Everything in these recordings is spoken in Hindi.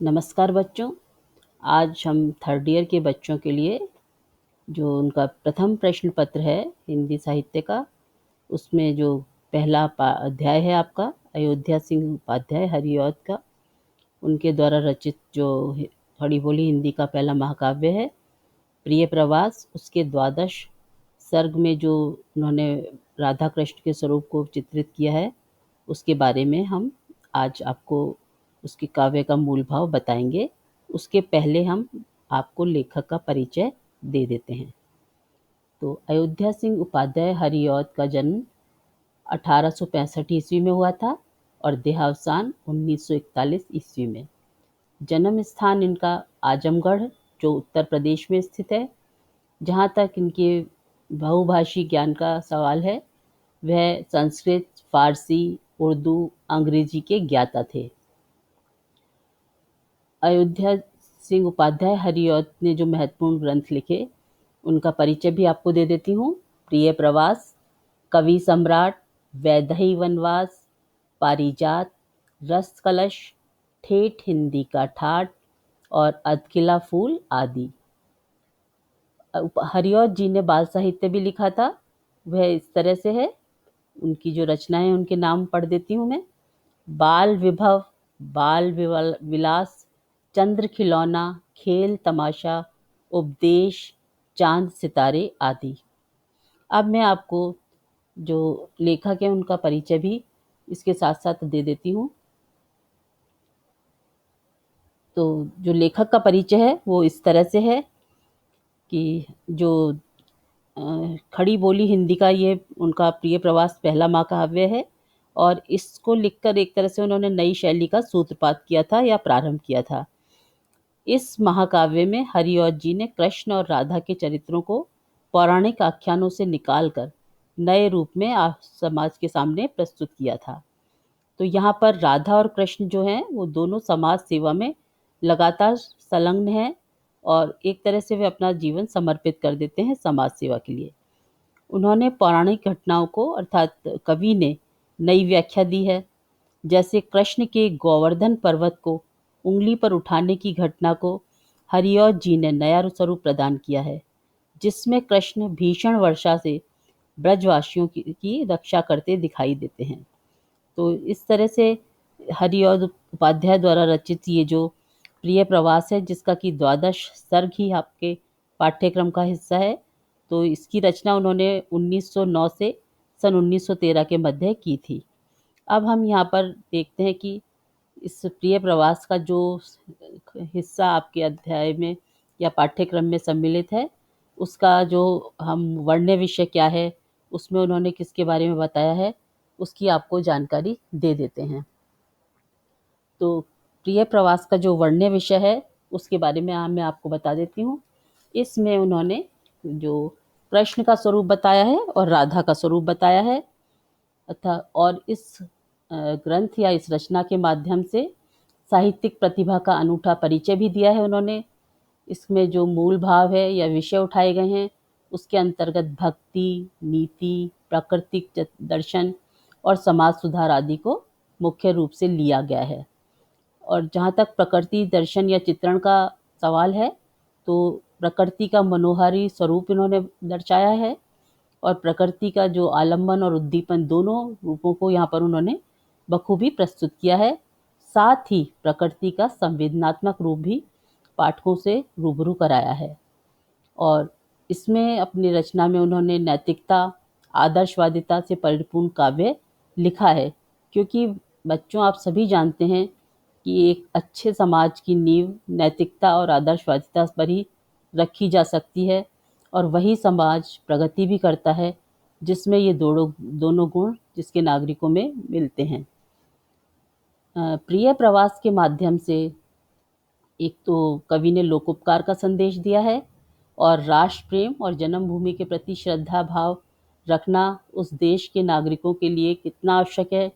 नमस्कार बच्चों। आज हम थर्ड ईयर के बच्चों के लिए जो उनका प्रथम प्रश्न पत्र है हिंदी साहित्य का, उसमें जो पहला अध्याय है आपका अयोध्या सिंह उपाध्याय हरिऔध का, उनके द्वारा रचित जो खड़ी बोली हिंदी का पहला महाकाव्य है प्रिय प्रवास, उसके द्वादश सर्ग में जो उन्होंने राधा कृष्ण के स्वरूप को चित्रित किया है, उसके बारे में हम आज आपको उसके काव्य का मूल भाव बताएंगे। उसके पहले हम आपको लेखक का परिचय दे देते हैं। तो अयोध्या सिंह उपाध्याय हरिऔध का जन्म 1865 ईस्वी में हुआ था और देहावसान 1941 ईस्वी में। जन्म स्थान इनका आजमगढ़ जो उत्तर प्रदेश में स्थित है। जहाँ तक इनके बहुभाषी ज्ञान का सवाल है, वह संस्कृत, फारसी, उर्दू, अंग्रेजी के ज्ञाता थे। अयोध्या सिंह उपाध्याय हरिऔध ने जो महत्वपूर्ण ग्रंथ लिखे, उनका परिचय भी आपको दे देती हूँ। प्रिय प्रवास, कवि सम्राट, वैदेही वनवास, पारिजात, रस कलश, ठेठ हिंदी का ठाठ और अधकिला फूल आदि। हरिऔध जी ने बाल साहित्य भी लिखा था। वह इस तरह से है, उनकी जो रचनाएं उनके नाम पढ़ देती हूँ मैं। बाल विभव, बाल विलास, चंद्र खिलौना, खेल तमाशा, उपदेश, चांद सितारे आदि। अब मैं आपको जो लेखक है उनका परिचय भी इसके साथ साथ दे देती हूँ। तो जो लेखक का परिचय है वो इस तरह से है कि जो खड़ी बोली हिंदी का ये उनका प्रिय प्रवास पहला महाकाव्य है और इसको लिखकर एक तरह से उन्होंने नई शैली का सूत्रपात किया था या प्रारंभ किया था। इस महाकाव्य में हरिऔध जी ने कृष्ण और राधा के चरित्रों को पौराणिक आख्यानों से निकालकर नए रूप में समाज के सामने प्रस्तुत किया था। तो यहाँ पर राधा और कृष्ण जो हैं वो दोनों समाज सेवा में लगातार संलग्न हैं और एक तरह से वे अपना जीवन समर्पित कर देते हैं समाज सेवा के लिए। उन्होंने पौराणिक घटनाओं को अर्थात कवि ने नई व्याख्या दी है। जैसे कृष्ण के गोवर्धन पर्वत को उंगली पर उठाने की घटना को हरिऔध जी ने नया स्वरूप प्रदान किया है, जिसमें कृष्ण भीषण वर्षा से ब्रजवासियों की रक्षा करते दिखाई देते हैं। तो इस तरह से हरिऔध उपाध्याय द्वारा रचित ये जो प्रिय प्रवास है, जिसका कि द्वादश सर्ग ही आपके पाठ्यक्रम का हिस्सा है, तो इसकी रचना उन्होंने 1909 से सन 1913 के मध्य की थी। अब हम यहाँ पर देखते हैं कि इस प्रिय प्रवास का जो हिस्सा आपके अध्याय में या पाठ्यक्रम में सम्मिलित है, उसका जो हम वर्ण्य विषय क्या है, उसमें उन्होंने किसके बारे में बताया है, उसकी आपको जानकारी दे देते हैं। तो प्रिय प्रवास का जो वर्ण्य विषय है उसके बारे में मैं आपको बता देती हूँ। इसमें उन्होंने जो कृष्ण का स्वरूप बताया है और राधा का स्वरूप बताया है अतः और इस ग्रंथ या इस रचना के माध्यम से साहित्यिक प्रतिभा का अनूठा परिचय भी दिया है उन्होंने। इसमें जो मूल भाव है या विषय उठाए गए हैं उसके अंतर्गत भक्ति, नीति, प्राकृतिक दर्शन और समाज सुधार आदि को मुख्य रूप से लिया गया है। और जहाँ तक प्रकृति दर्शन या चित्रण का सवाल है, तो प्रकृति का मनोहारी स्वरूप इन्होंने दर्शाया है और प्रकृति का जो आलम्बन और उद्दीपन दोनों रूपों को यहाँ पर उन्होंने बखूबी प्रस्तुत किया है। साथ ही प्रकृति का संवेदनात्मक रूप भी पाठकों से रूबरू कराया है। और इसमें अपनी रचना में उन्होंने नैतिकता, आदर्शवादिता से परिपूर्ण काव्य लिखा है, क्योंकि बच्चों आप सभी जानते हैं कि एक अच्छे समाज की नींव नैतिकता और आदर्शवादिता पर ही रखी जा सकती है और वही समाज प्रगति भी करता है जिसमें ये दोनों गुण जिसके नागरिकों में मिलते हैं। प्रिय प्रवास के माध्यम से एक तो कवि ने लोकोपकार का संदेश दिया है और राष्ट्र प्रेम और जन्मभूमि के प्रति श्रद्धा भाव रखना उस देश के नागरिकों के लिए कितना आवश्यक है,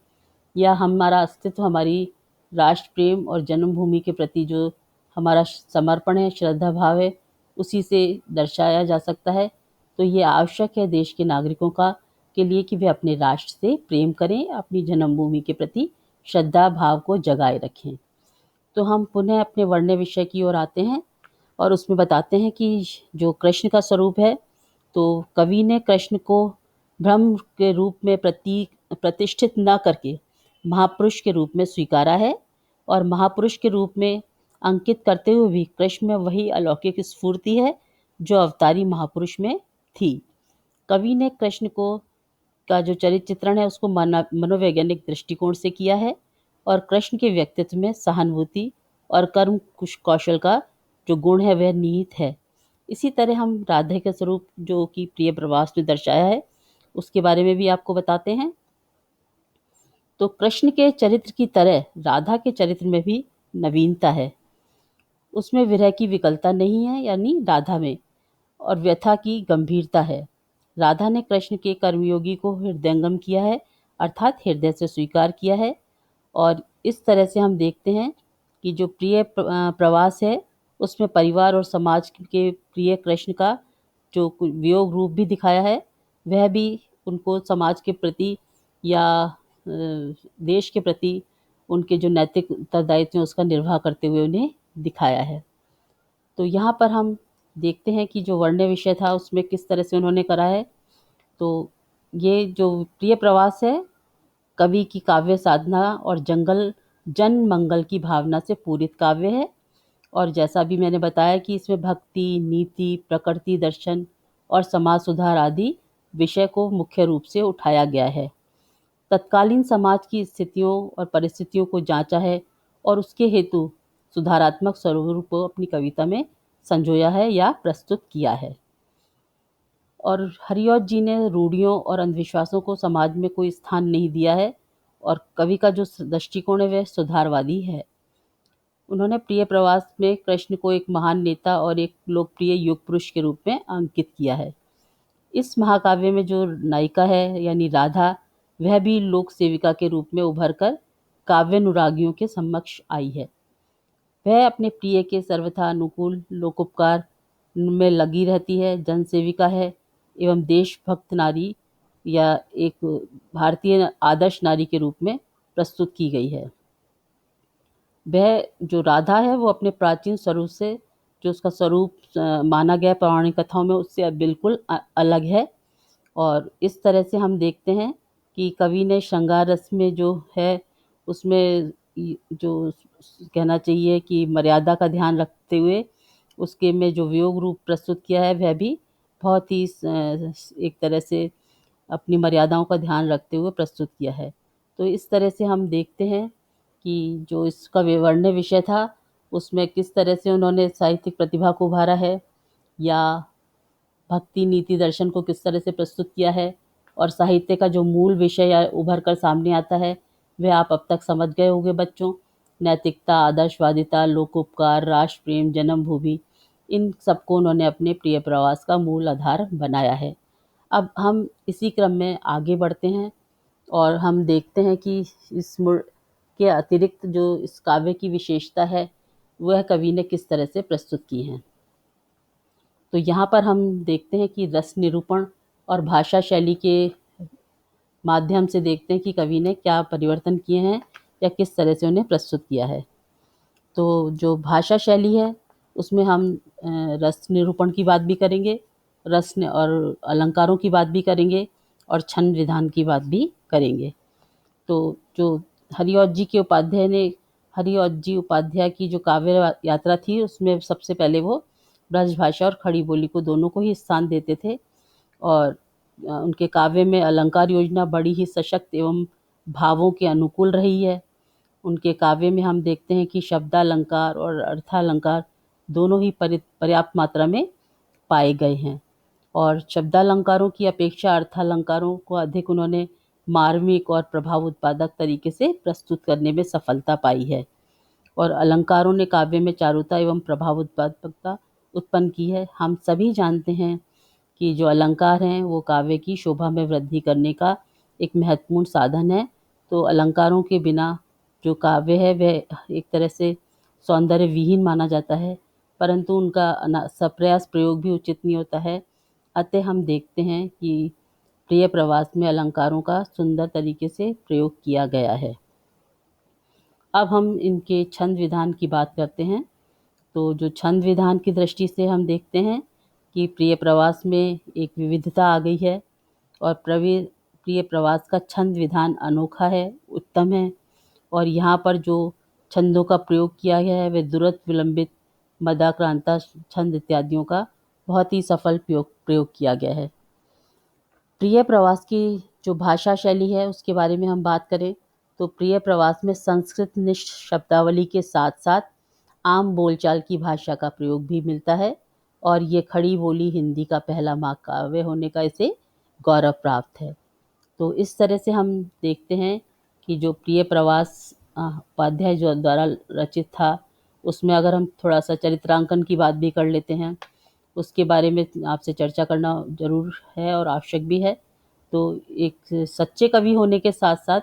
या हमारा अस्तित्व हमारी राष्ट्र प्रेम और जन्मभूमि के प्रति जो हमारा समर्पण है, श्रद्धा भाव है, उसी से दर्शाया जा सकता है। तो ये आवश्यक है देश के नागरिकों का के लिए कि वे अपने राष्ट्र से प्रेम करें, अपनी जन्मभूमि के प्रति श्रद्धा भाव को जगाए रखें। तो हम पुनः अपने वर्ण्य विषय की ओर आते हैं और उसमें बताते हैं कि जो कृष्ण का स्वरूप है, तो कवि ने कृष्ण को ब्रह्म के रूप में प्रतिष्ठित न करके महापुरुष के रूप में स्वीकारा है, और महापुरुष के रूप में अंकित करते हुए भी कृष्ण में वही अलौकिक स्फूर्ति है जो अवतारी महापुरुष में थी। कवि ने कृष्ण को का जो चरित्र चित्रण है उसको मनोवैज्ञानिक दृष्टिकोण से किया है, और कृष्ण के व्यक्तित्व में सहानुभूति और कर्म कौशल का जो गुण है वह निहित है। इसी तरह हम राधे का स्वरूप जो कि प्रिय प्रवास में दर्शाया है उसके बारे में भी आपको बताते हैं। तो कृष्ण के चरित्र की तरह राधा के चरित्र में भी नवीनता है। उसमें विरह की विकलता नहीं है, यानी राधा में, और व्यथा की गंभीरता है। राधा ने कृष्ण के कर्मयोगी को हृदयंगम किया है, अर्थात हृदय से स्वीकार किया है। और इस तरह से हम देखते हैं कि जो प्रिय प्रवास है उसमें परिवार और समाज के प्रिय कृष्ण का जो वियोग रूप भी दिखाया है, वह भी उनको समाज के प्रति या देश के प्रति उनके जो नैतिक उत्तरदायित्व हैं उसका निर्वाह करते हुए उन्हें दिखाया है। तो यहाँ पर हम देखते हैं कि जो वर्ण्य विषय था उसमें किस तरह से उन्होंने करा है। तो ये जो प्रिय प्रवास है, कवि की काव्य साधना और जन मंगल की भावना से पूरित काव्य है। और जैसा भी मैंने बताया कि इसमें भक्ति, नीति, प्रकृति दर्शन और समाज सुधार आदि विषय को मुख्य रूप से उठाया गया है। तत्कालीन समाज की स्थितियों और परिस्थितियों को जांचा है और उसके हेतु सुधारात्मक स्वरूप को अपनी कविता में संजोया है या प्रस्तुत किया है। और हरिऔध जी ने रूढ़ियों और अंधविश्वासों को समाज में कोई स्थान नहीं दिया है, और कवि का जो दृष्टिकोण है वह सुधारवादी है। उन्होंने प्रिय प्रवास में कृष्ण को एक महान नेता और एक लोकप्रिय युग पुरुष के रूप में अंकित किया है। इस महाकाव्य में जो नायिका है यानी राधा, वह भी लोक सेविका के रूप में उभर कर काव्यानुरागियों के समक्ष आई है। वह अपने प्रिय के सर्वथा अनुकूल लोकोपकार में लगी रहती है, जनसेविका है एवं देशभक्त नारी या एक भारतीय आदर्श नारी के रूप में प्रस्तुत की गई है। वह जो राधा है वो अपने प्राचीन स्वरूप से, जो उसका स्वरूप माना गया पौराणिक कथाओं में, उससे अब बिल्कुल अलग है। और इस तरह से हम देखते हैं कि कवि ने श्रृंगार रस में जो है उसमें जो कहना चाहिए कि मर्यादा का ध्यान रखते हुए उसके में जो वियोग रूप प्रस्तुत किया है वह भी बहुत ही एक तरह से अपनी मर्यादाओं का ध्यान रखते हुए प्रस्तुत किया है। तो इस तरह से हम देखते हैं कि जो इसका विवरणीय विषय था उसमें किस तरह से उन्होंने साहित्यिक प्रतिभा को उभारा है, या भक्ति, नीति, दर्शन को किस तरह से प्रस्तुत किया है, और साहित्य का जो मूल विषय या उभर कर सामने आता है वह आप अब तक समझ गए होंगे बच्चों। नैतिकता, आदर्शवादिता, लोकोपकार, राष्ट्र प्रेम, जन्मभूमि, इन सबको उन्होंने अपने प्रिय प्रवास का मूल आधार बनाया है। अब हम इसी क्रम में आगे बढ़ते हैं और हम देखते हैं कि इस के अतिरिक्त जो इस काव्य की विशेषता है वह कवि ने किस तरह से प्रस्तुत की हैं। तो यहाँ पर हम देखते हैं कि रस निरूपण और भाषा शैली के माध्यम से देखते हैं कि कवि ने क्या परिवर्तन किए हैं या किस तरह से उन्हें प्रस्तुत किया है। तो जो भाषा शैली है उसमें हम रस निरूपण की बात भी करेंगे, और अलंकारों की बात भी करेंगे, और छंद विधान की बात भी करेंगे। तो जो हरिऔध जी उपाध्याय की जो काव्य यात्रा थी उसमें सबसे पहले वो ब्रजभाषा और खड़ी बोली को दोनों को ही स्थान देते थे, और उनके काव्य में अलंकार योजना बड़ी ही सशक्त एवं भावों के अनुकूल रही है। उनके काव्य में हम देखते हैं कि शब्दालंकार और अर्थालंकार दोनों ही पर्याप्त मात्रा में पाए गए हैं, और शब्दालंकारों की अपेक्षा अर्थालंकारों को अधिक उन्होंने मार्मिक और प्रभाव उत्पादक तरीके से प्रस्तुत करने में सफलता पाई है। और अलंकारों ने काव्य में चारुता एवं प्रभाव उत्पादकता उत्पन्न की है। हम सभी जानते हैं कि जो अलंकार हैं वो काव्य की शोभा में वृद्धि करने का एक महत्वपूर्ण साधन है। तो अलंकारों के बिना जो काव्य है वह एक तरह से सौंदर्य विहीन माना जाता है, परंतु उनका सप्रयास प्रयोग भी उचित नहीं होता है। अतः हम देखते हैं कि प्रिय प्रवास में अलंकारों का सुंदर तरीके से प्रयोग किया गया है। अब हम इनके छंद विधान की बात करते हैं। तो जो छंद विधान की दृष्टि से हम देखते हैं कि प्रिय प्रवास में एक विविधता आ गई है और प्रिय प्रवास का छंद विधान अनोखा है, उत्तम है। और यहाँ पर जो छंदों का प्रयोग किया गया है वे दुरत, विलंबित, मदाक्रांता छंद इत्यादियों का बहुत ही सफल प्रयोग किया गया है। प्रिय प्रवास की जो भाषा शैली है उसके बारे में हम बात करें तो प्रिय प्रवास में संस्कृत निष्ठ शब्दावली के साथ साथ आम बोलचाल की भाषा का प्रयोग भी मिलता है और ये खड़ी बोली हिंदी का पहला महाकाव्य होने का इसे गौरव प्राप्त है। तो इस तरह से हम देखते हैं कि जो प्रिय प्रवास उपाध्याय जो द्वारा रचित था उसमें अगर हम थोड़ा सा चरित्रांकन की बात भी कर लेते हैं, उसके बारे में आपसे चर्चा करना ज़रूर है और आवश्यक भी है। तो एक सच्चे कवि होने के साथ साथ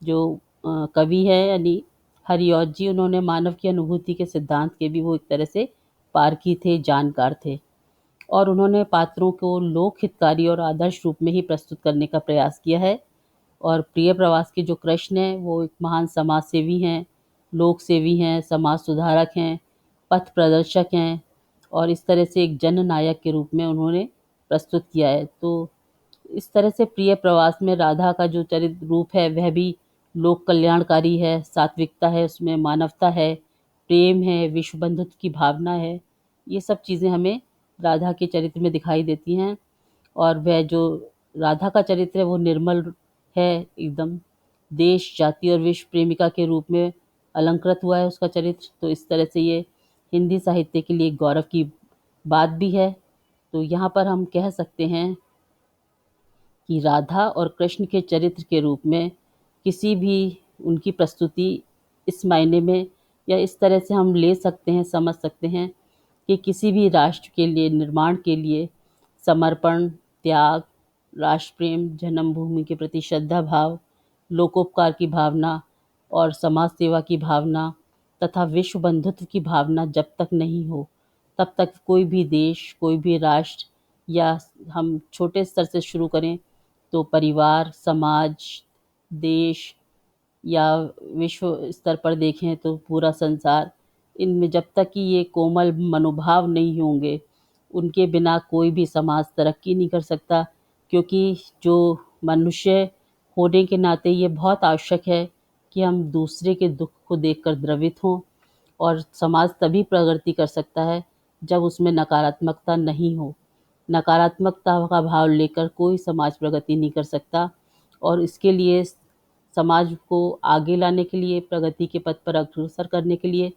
जो कवि है यानी हरिऔध जी, उन्होंने मानव की अनुभूति के सिद्धांत के भी वो एक तरह से पारखी थे, जानकार थे और उन्होंने पात्रों को लोक हितकारी और आदर्श रूप में ही प्रस्तुत करने का प्रयास किया है। और प्रिय प्रवास के जो कृष्ण हैं वो एक महान समाज सेवी हैं, लोक सेवी हैं, समाज सुधारक हैं, पथ प्रदर्शक हैं और इस तरह से एक जननायक के रूप में उन्होंने प्रस्तुत किया है। तो इस तरह से प्रिय प्रवास में राधा का जो चरित्र रूप है वह भी लोक कल्याणकारी है, सात्विकता है, उसमें मानवता है, प्रेम है, विश्व बंधुत्व की भावना है। ये सब चीज़ें हमें राधा के चरित्र में दिखाई देती हैं और वह जो राधा का चरित्र है वो निर्मल है एकदम, देश, जाति और विश्व प्रेमिका के रूप में अलंकृत हुआ है उसका चरित्र। तो इस तरह से ये हिंदी साहित्य के लिए एक गौरव की बात भी है। तो यहाँ पर हम कह सकते हैं कि राधा और कृष्ण के चरित्र के रूप में किसी भी उनकी प्रस्तुति इस मायने में या इस तरह से हम ले सकते हैं, समझ सकते हैं कि किसी भी राष्ट्र के लिए, निर्माण के लिए समर्पण, त्याग, राष्ट्र प्रेम, जन्मभूमि के प्रति श्रद्धा भाव, लोकोपकार की भावना और समाज सेवा की भावना तथा विश्व बंधुत्व की भावना जब तक नहीं हो तब तक कोई भी देश, कोई भी राष्ट्र या हम छोटे स्तर से शुरू करें तो परिवार, समाज, देश या विश्व स्तर पर देखें तो पूरा संसार, इनमें जब तक कि ये कोमल मनोभाव नहीं होंगे उनके बिना कोई भी समाज तरक्की नहीं कर सकता। क्योंकि जो मनुष्य होने के नाते ये बहुत आवश्यक है कि हम दूसरे के दुख को देखकर द्रवित हों और समाज तभी प्रगति कर सकता है जब उसमें नकारात्मकता नहीं हो। नकारात्मकता का भाव लेकर कोई समाज प्रगति नहीं कर सकता और इसके लिए समाज को आगे लाने के लिए, प्रगति के पथ पर अग्रसर करने के लिए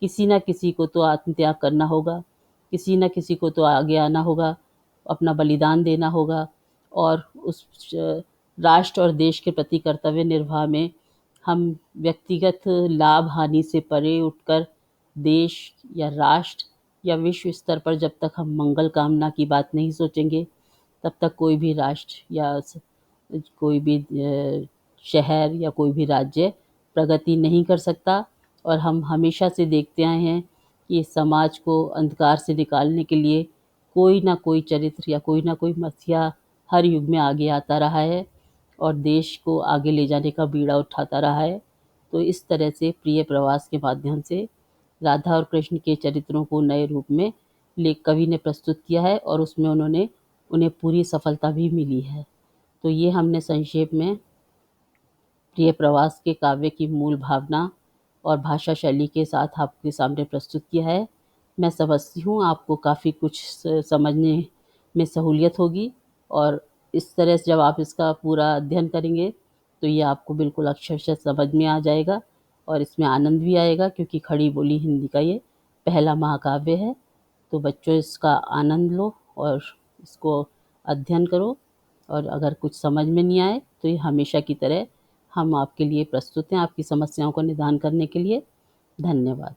किसी न किसी को तो आत्मत्याग करना होगा, किसी न किसी को तो आगे आना होगा, अपना बलिदान देना होगा और उस राष्ट्र और देश के प्रति कर्तव्य निर्वाह में हम व्यक्तिगत लाभ हानि से परे उठकर देश या राष्ट्र या विश्व स्तर पर जब तक हम मंगल कामना की बात नहीं सोचेंगे तब तक कोई भी राष्ट्र या कोई भी शहर या कोई भी राज्य प्रगति नहीं कर सकता। और हम हमेशा से देखते आए हैं कि समाज को अंधकार से निकालने के लिए कोई ना कोई चरित्र या कोई ना कोई मसीहा हर युग में आगे आता रहा है और देश को आगे ले जाने का बीड़ा उठाता रहा है। तो इस तरह से प्रिय प्रवास के माध्यम से राधा और कृष्ण के चरित्रों को नए रूप में लेख कवि ने प्रस्तुत किया है और उसमें उन्हें पूरी सफलता भी मिली है। तो ये हमने संक्षेप में प्रिय प्रवास के काव्य की मूल भावना और भाषा शैली के साथ आपके सामने प्रस्तुत किया है। मैं समझती हूँ आपको काफ़ी कुछ समझने में सहूलियत होगी और इस तरह से जब आप इसका पूरा अध्ययन करेंगे तो ये आपको बिल्कुल अक्षरशः समझ में आ जाएगा और इसमें आनंद भी आएगा क्योंकि खड़ी बोली हिंदी का ये पहला महाकाव्य है। तो बच्चों इसका आनंद लो और इसको अध्ययन करो और अगर कुछ समझ में नहीं आए तो ये हमेशा की तरह हम आपके लिए प्रस्तुत हैं आपकी समस्याओं का निदान करने के लिए। धन्यवाद।